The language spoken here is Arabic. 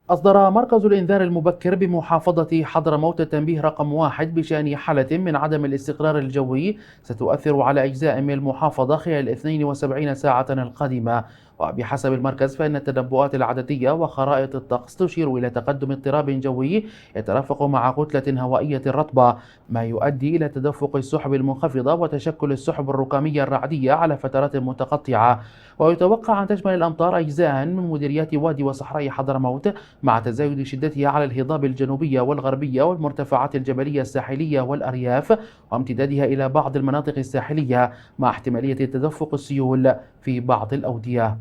أصدر مركز الإنذار المبكر بمحافظة حضرموت التنبيه رقم 1 بشأن حالة من عدم الاستقرار الجوي ستؤثر على أجزاء من المحافظة خلال 72 ساعة القادمة. وبحسب المركز فإن التنبؤات العددية وخرائط الطقس تشير إلى تقدم اضطراب جوي يترافق مع كتلة هوائية رطبة، ما يؤدي إلى تدفق السحب المنخفضة وتشكل السحب الركامية الرعدية على فترات متقطعة. ويتوقع أن تشمل الأمطار أجزاء من مديريات وادي وصحراء حضرموت مع تزايد شدتها على الهضاب الجنوبية والغربية والمرتفعات الجبلية الساحلية والأرياف، وامتدادها إلى بعض المناطق الساحلية مع احتمالية تدفق السيول في بعض الأودية.